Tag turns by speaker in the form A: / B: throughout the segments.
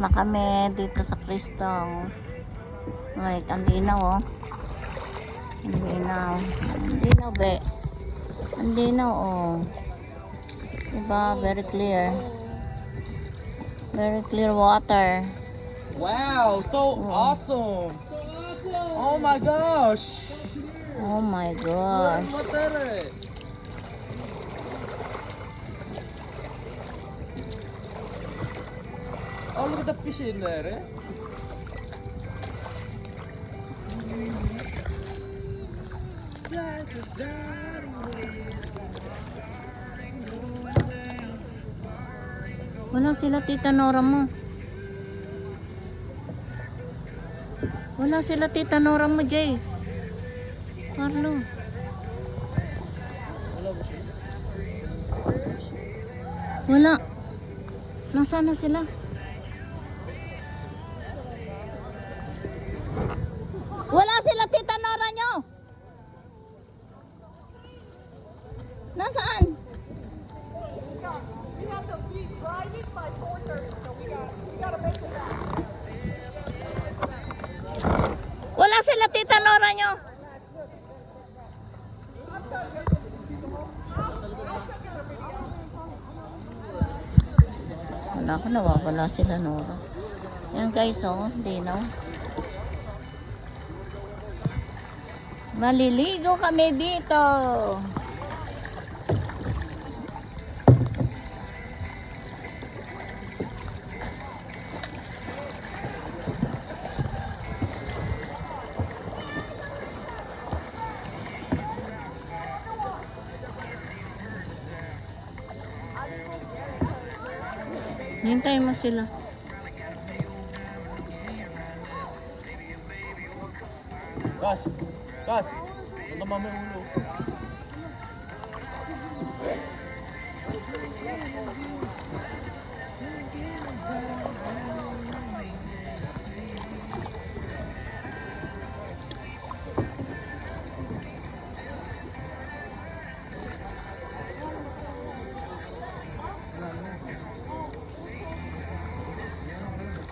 A: na kami dito sa Cristong. Like, ang linaw oh. Ang linaw. Ang linaw be. Ang linaw oh. Diba? Very clear. Very clear water.
B: Wow, so awesome. Oh my gosh.
A: Oh my gosh.
B: Look at it. Oh, look at the fish in there. Eh?
A: Wala sila Tita Nora mo. Wala sila Tita Nora mo, Jay. Carlo. Wala. Nasaan na sila? Wala sila Tita Nora nyo. Nasaan? Wala sila Tita Nora nyo. Wala ka, nawawala sila Nora. Yan guys oh, linaw. Maliligo kami dito. Hintayin mo sila.
B: Kas, kas. Ano mama ulo?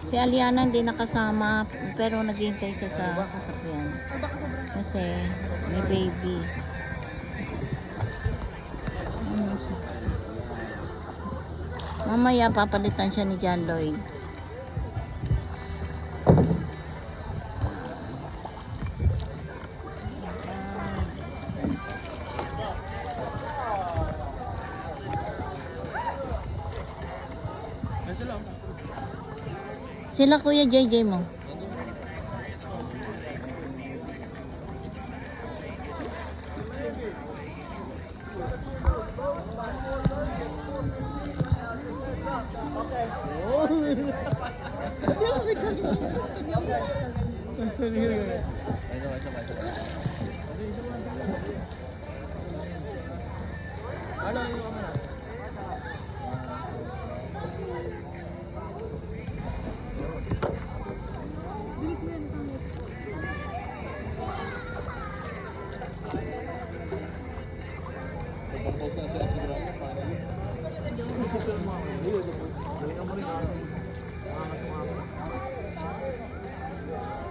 A: Si Aliana hindi nakasama pero naghihintay siya sa sasakyan kasi may baby. Mamaya papalitan siya ni John Lloyd. Sila Kuya JJ mo.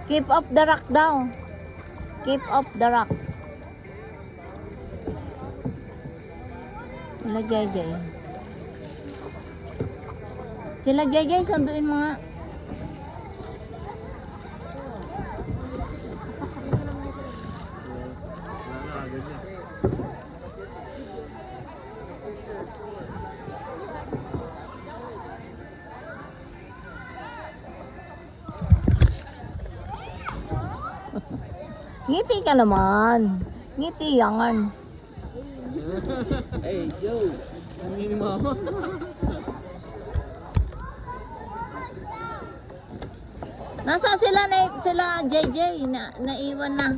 A: Keep up the rock daw. Keep up the rock. Sila JJ. Sila JJ, sunduin mo nga. Ngiti ka naman. Ngiti yangan.
B: Hey, yo. Ano ni mama?
A: Nasa sila JJ na naiwan na.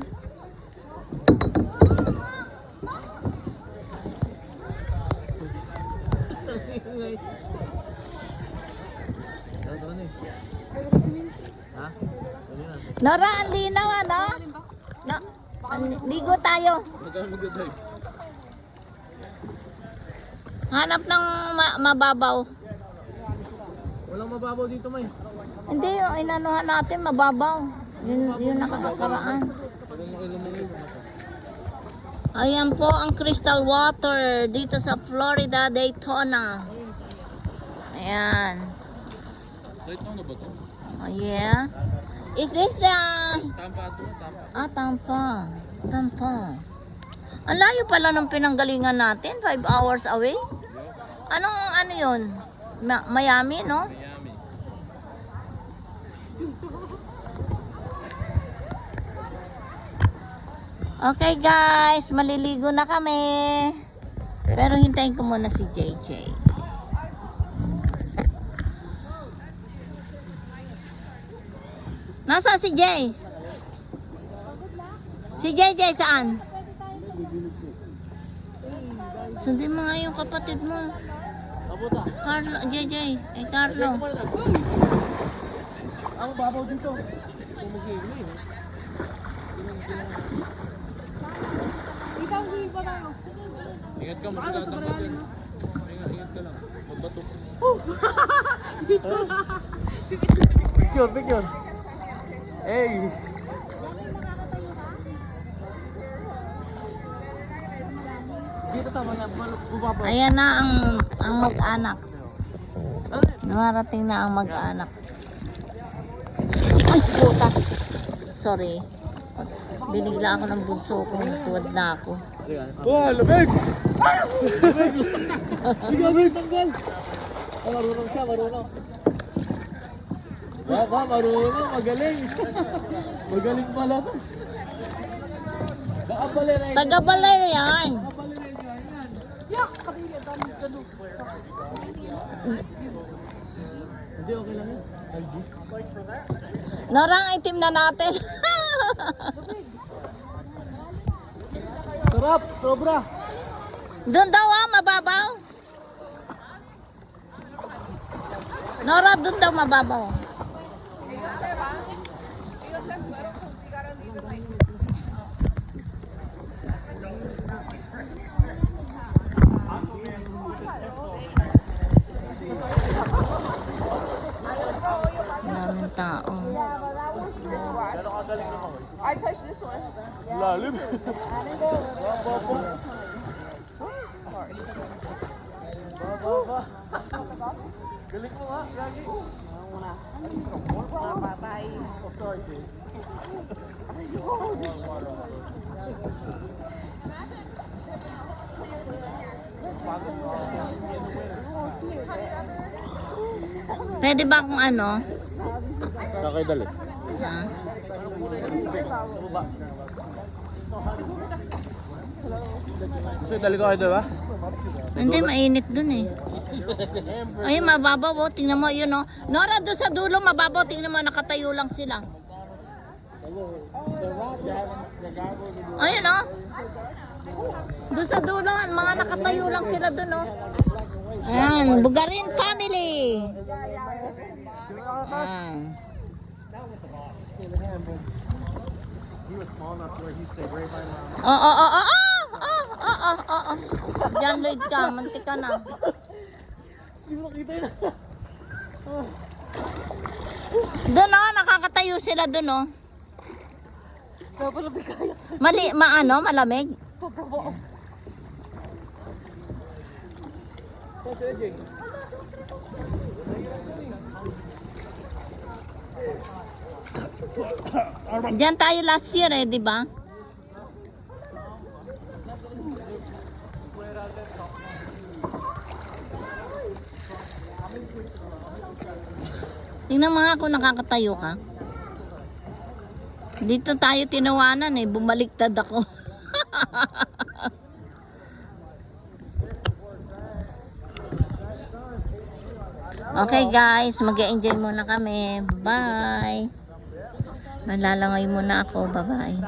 A: Nora, ang linaw ano? No, ligo tayo. Hanap ng mababaw.
B: Walang mababaw dito, May.
A: Hindi, yung inanuhan natin, mababaw. Yun nakakaraan. Ayan po ang crystal water dito sa Florida, Daytona. Ayan.
B: Daytona ba to?
A: Oh, yeah. Is this the...
B: Tampa ito, Tampa.
A: Ah, Tampa. Tampa. Ang layo pala ng pinanggalingan natin. 5 hours away. Anong ano yun? Miami, no?
B: Miami.
A: Okay guys, maliligo na kami. Pero hintayin ko muna si JJ. Nasa si Jay? Si JJ saan? Sundin mo nga yung kapatid mo.
B: Kabuta.
A: Carlo, JJ. Eh, Carlo.
B: Ang babaw dito. Sumugil mo yun. Ingat ka, masyadong ka din. Ingat ka lang. Magbato. Picture. Hey! Dito tama na, bubaba.
A: Ayan na ang mag-anak. Dumarating na ang mag-anak. Ay, puta. Sorry. Binigla ako ng bunso ko. Tuwad na ako.
B: Oh, lamig! Lamig! Lamig, tanggal! Oh, marunong siya, marunong. Ba, marunong, magaling. Magaling pala. Nakabalera yun.
A: Taga-Baler yan.
B: Nakabalera yun yan. Yak! Kabili, dami ganun. Hindi, okay lang yun. LG.
A: Norang itim na natin.
B: Sarap, sobra.
A: Doon daw mababaw. Nora, doon daw mababaw. Daming tao.
C: I touched this one.
B: Lalim. Galing mo nga, Gagi.
C: Bye.
B: Oh, sorry, Jay.
A: Pwede ba kung ano?
B: Kakay dali.
A: Ha?
B: Gusto dali ko kayo, diba?
A: Hindi, mainit dun eh. Ay, mababaw oh. Tingnan mo yun oh. Nora, doon sa dulo mababaw. Tingnan mo, nakatayo lang sila. Ayun oh. Doon sa dulo, mga nakatayo lang sila doon oh. Ayan, Bugarin family. Ayan. Oo. Diyan, Lloyd ka. Mantik ka na.
B: Hindi mo nakita yun.
A: Doon oh, nakakatayo sila doon oh.
C: Dapat kaya.
A: Malamig. Diyan tayo last year eh, di ba? Tingnan mo nga kung nakakatayo ka. Dito tayo tinawanan eh, bumaliktad ako. Okay guys, mag-enjoy muna kami. Bye. Malalangoy muna ako. Bye-bye.